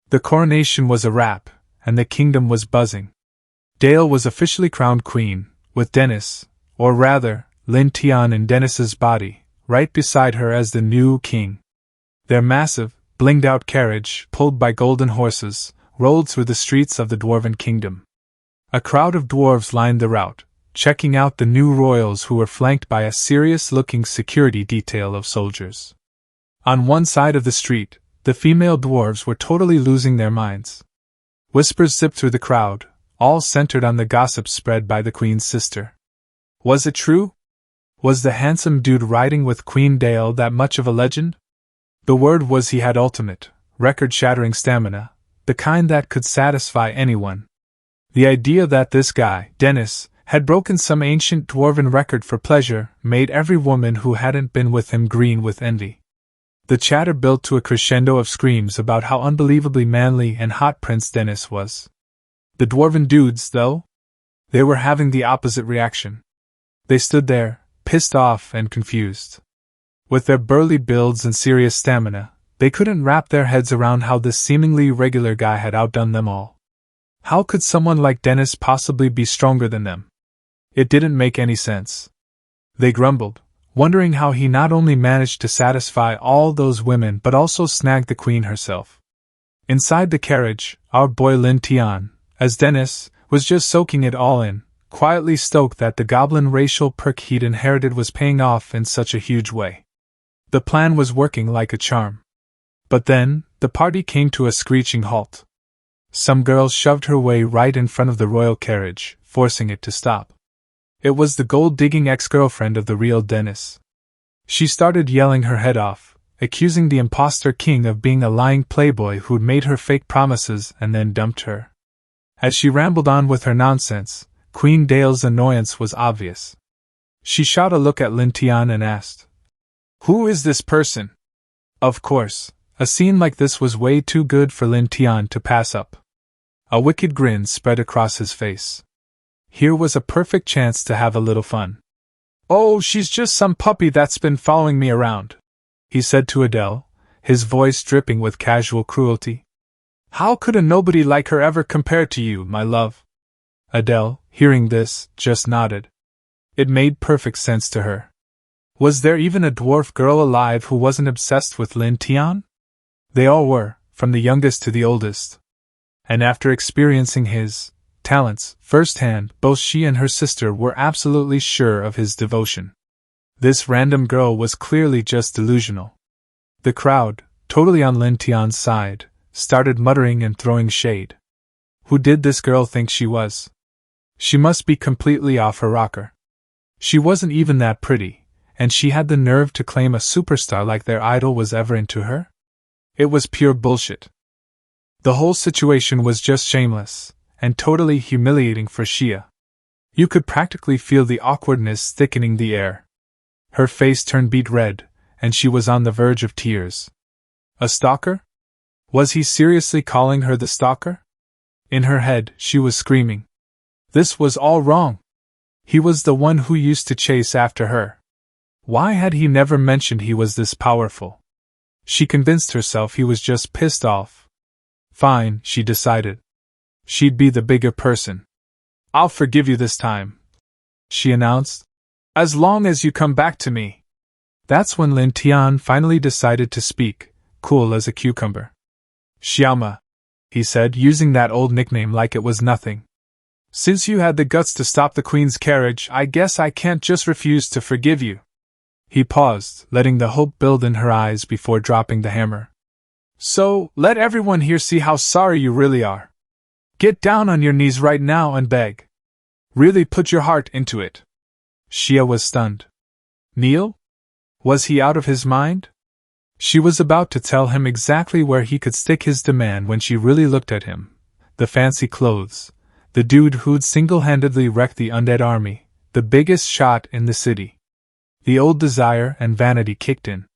The coronation was a wrap, and the kingdom was buzzing. Dale was officially crowned queen, with Dennis, or rather, Lin Tian in Dennis's body, right beside her as the new king. Their massive, blinged-out carriage, pulled by golden horses, rolled through the streets of the dwarven kingdom. A crowd of dwarves lined the route, checking out the new royals who were flanked by a serious-looking security detail of soldiers. On one side of the street, the female dwarves were totally losing their minds. Whispers zipped through the crowd, all centered on the gossip spread by the queen's sister. Was it true? Was the handsome dude riding with Queen Dale that much of a legend? The word was he had ultimate, record-shattering stamina, the kind that could satisfy anyone. The idea that this guy, Dennis, had broken some ancient dwarven record for pleasure made every woman who hadn't been with him green with envy. The chatter built to a crescendo of screams about how unbelievably manly and hot Prince Dennis was. The dwarven dudes, though? They were having the opposite reaction. They stood there, pissed off and confused. With their burly builds and serious stamina, they couldn't wrap their heads around how this seemingly regular guy had outdone them all. How could someone like Dennis possibly be stronger than them? It didn't make any sense. They grumbled, wondering how he not only managed to satisfy all those women but also snag the queen herself. Inside the carriage, our boy Lin Tian, as Dennis, was just soaking it all in, quietly stoked that the goblin racial perk he'd inherited was paying off in such a huge way. The plan was working like a charm. But then, the party came to a screeching halt. Some girl shoved her way right in front of the royal carriage, forcing it to stop. It was the gold-digging ex-girlfriend of the real Dennis. She started yelling her head off, accusing the imposter king of being a lying playboy who'd made her fake promises and then dumped her. As she rambled on with her nonsense, Queen Dale's annoyance was obvious. She shot a look at Lin Tian and asked, "Who is this person?" Of course, a scene like this was way too good for Lin Tian to pass up. A wicked grin spread across his face. Here was a perfect chance to have a little fun. "Oh, she's just some puppy that's been following me around," he said to Adele, his voice dripping with casual cruelty. "How could a nobody like her ever compare to you, my love?" Adele, hearing this, just nodded. It made perfect sense to her. Was there even a dwarf girl alive who wasn't obsessed with Lin Tian? They all were, from the youngest to the oldest. And after experiencing his talents firsthand, both she and her sister were absolutely sure of his devotion. This random girl was clearly just delusional. The crowd, totally on Lin Tian's side, started muttering and throwing shade. Who did this girl think she was? She must be completely off her rocker. She wasn't even that pretty, and she had the nerve to claim a superstar like their idol was ever into her? It was pure bullshit. The whole situation was just shameless, and totally humiliating for Shia. You could practically feel the awkwardness thickening the air. Her face turned beet red, and she was on the verge of tears. A stalker? Was he seriously calling her the stalker? In her head, she was screaming. This was all wrong. He was the one who used to chase after her. Why had he never mentioned he was this powerful? She convinced herself he was just pissed off. Fine, she decided. She'd be the bigger person. "I'll forgive you this time," she announced. "As long as you come back to me." That's when Lin Tian finally decided to speak, cool as a cucumber. "Xiaoma," he said, using that old nickname like it was nothing. "Since you had the guts to stop the Queen's carriage, I guess I can't just refuse to forgive you." He paused, letting the hope build in her eyes before dropping the hammer. "So, let everyone here see how sorry you really are. Get down on your knees right now and beg. Really put your heart into it." Shia was stunned. Kneel? Was he out of his mind? She was about to tell him exactly where he could stick his demand when she really looked at him. The fancy clothes. The dude who'd single-handedly wrecked the undead army. The biggest shot in the city. The old desire and vanity kicked in.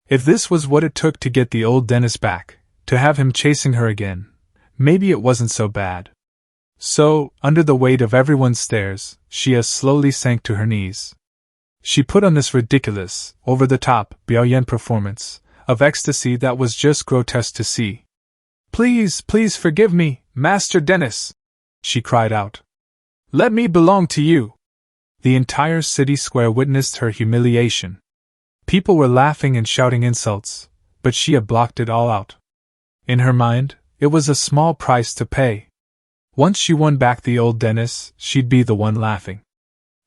If this was what it took to get the old Dennis back, to have him chasing her again, maybe it wasn't so bad. So, under the weight of everyone's stares, Shia slowly sank to her knees. She put on this ridiculous, over-the-top, Biao Yan performance, of ecstasy that was just grotesque to see. Please, please forgive me, Master Dennis, she cried out. Let me belong to you. The entire city square witnessed her humiliation. People were laughing and shouting insults, but she had blocked it all out. In her mind, it was a small price to pay. Once she won back the old Dennis, she'd be the one laughing.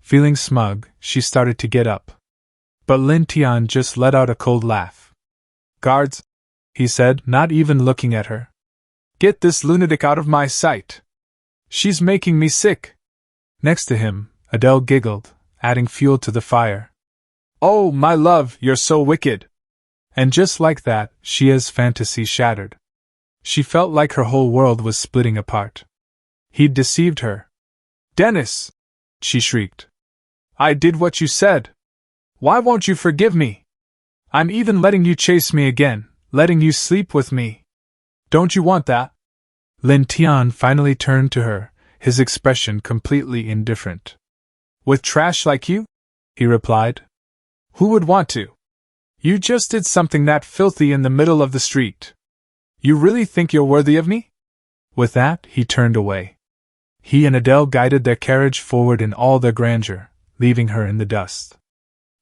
Feeling smug, she started to get up. But Lin Tian just let out a cold laugh. Guards, he said, not even looking at her. Get this lunatic out of my sight. She's making me sick. Next to him, Adele giggled, adding fuel to the fire. Oh, my love, you're so wicked. And just like that, Xia's fantasy shattered. She felt like her whole world was splitting apart. He'd deceived her. Dennis! She shrieked. I did what you said. Why won't you forgive me? I'm even letting you chase me again, letting you sleep with me. Don't you want that? Lin Tian finally turned to her, his expression completely indifferent. With trash like you? He replied. Who would want to? You just did something that filthy in the middle of the street. You really think you're worthy of me? With that, he turned away. He and Adele guided their carriage forward in all their grandeur, leaving her in the dust.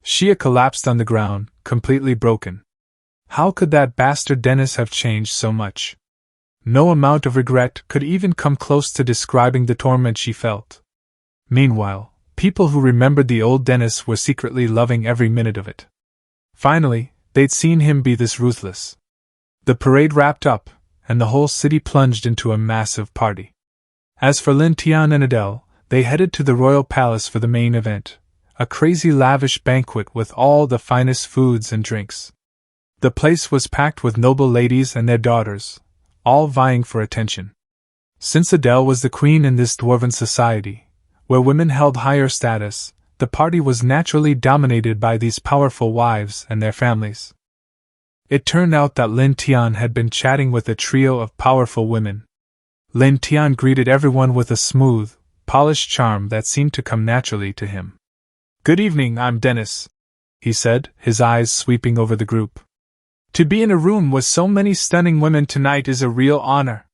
Xia collapsed on the ground, completely broken. How could that bastard Dennis have changed so much? No amount of regret could even come close to describing the torment she felt. Meanwhile, people who remembered the old Dennis were secretly loving every minute of it. Finally, they'd seen him be this ruthless. The parade wrapped up, and the whole city plunged into a massive party. As for Lin Tian and Adele, they headed to the royal palace for the main event, a crazy lavish banquet with all the finest foods and drinks. The place was packed with noble ladies and their daughters, all vying for attention. Since Adele was the queen in this dwarven society, where women held higher status, the party was naturally dominated by these powerful wives and their families. It turned out that Lin Tian had been chatting with a trio of powerful women. Lin Tian greeted everyone with a smooth, polished charm that seemed to come naturally to him. Good evening, I'm Dennis, he said, his eyes sweeping over the group. To be in a room with so many stunning women tonight is a real honor.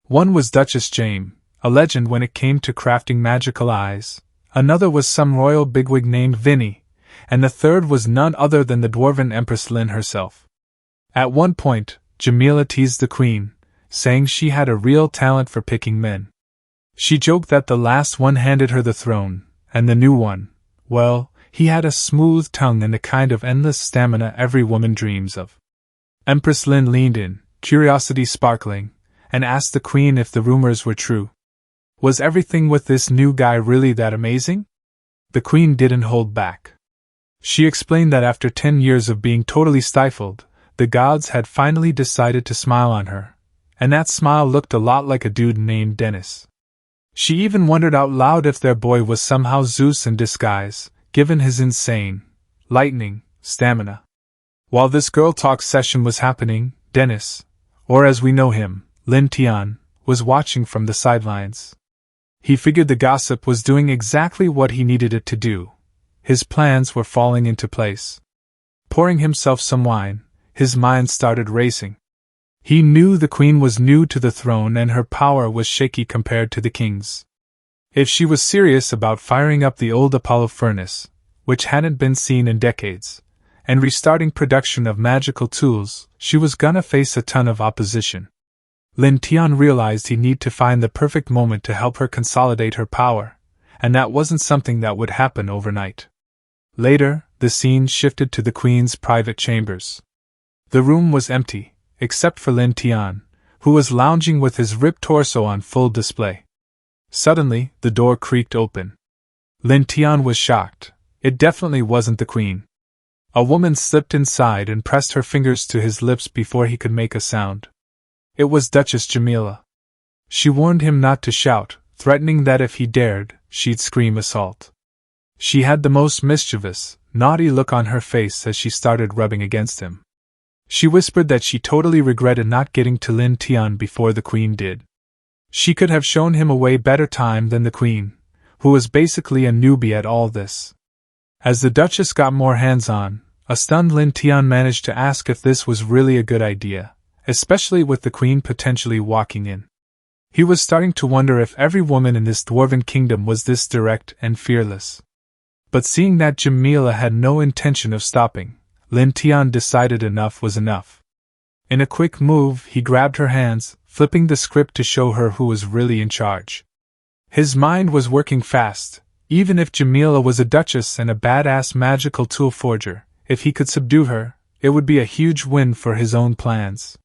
One was Duchess Jane, a legend when it came to crafting magical eyes. Another was some royal bigwig named Vinny, and the third was none other than the dwarven Empress Lin herself. At one point, Jamila teased the queen, saying she had a real talent for picking men. She joked that the last one handed her the throne, and the new one, well, he had a smooth tongue and the kind of endless stamina every woman dreams of. Empress Lin leaned in, curiosity sparkling, and asked the queen if the rumors were true. Was everything with this new guy really that amazing? The queen didn't hold back. She explained that after 10 years of being totally stifled, the gods had finally decided to smile on her, and that smile looked a lot like a dude named Dennis. She even wondered out loud if their boy was somehow Zeus in disguise, given his insane, lightning, stamina. While this girl talk session was happening, Dennis, or as we know him, Lin Tian, was watching from the sidelines. He figured the gossip was doing exactly what he needed it to do. His plans were falling into place. Pouring himself some wine, his mind started racing. He knew the queen was new to the throne and her power was shaky compared to the king's. If she was serious about firing up the old Apollo furnace, which hadn't been seen in decades, and restarting production of magical tools, she was gonna face a ton of opposition. Lin Tian realized he needed to find the perfect moment to help her consolidate her power, and that wasn't something that would happen overnight. Later, the scene shifted to the queen's private chambers. The room was empty, except for Lin Tian, who was lounging with his ripped torso on full display. Suddenly, the door creaked open. Lin Tian was shocked. It definitely wasn't the queen. A woman slipped inside and pressed her fingers to his lips before he could make a sound. It was Duchess Jamila. She warned him not to shout, threatening that if he dared, she'd scream assault. She had the most mischievous, naughty look on her face as she started rubbing against him. She whispered that she totally regretted not getting to Lin Tian before the queen did. She could have shown him a way better time than the queen, who was basically a newbie at all this. As the Duchess got more hands-on, a stunned Lin Tian managed to ask if this was really a good idea, especially with the queen potentially walking in. He was starting to wonder if every woman in this dwarven kingdom was this direct and fearless. But seeing that Jamila had no intention of stopping, Lin Tian decided enough was enough. In a quick move, he grabbed her hands, flipping the script to show her who was really in charge. His mind was working fast. Even if Jamila was a duchess and a badass magical tool forger, if he could subdue her, it would be a huge win for his own plans.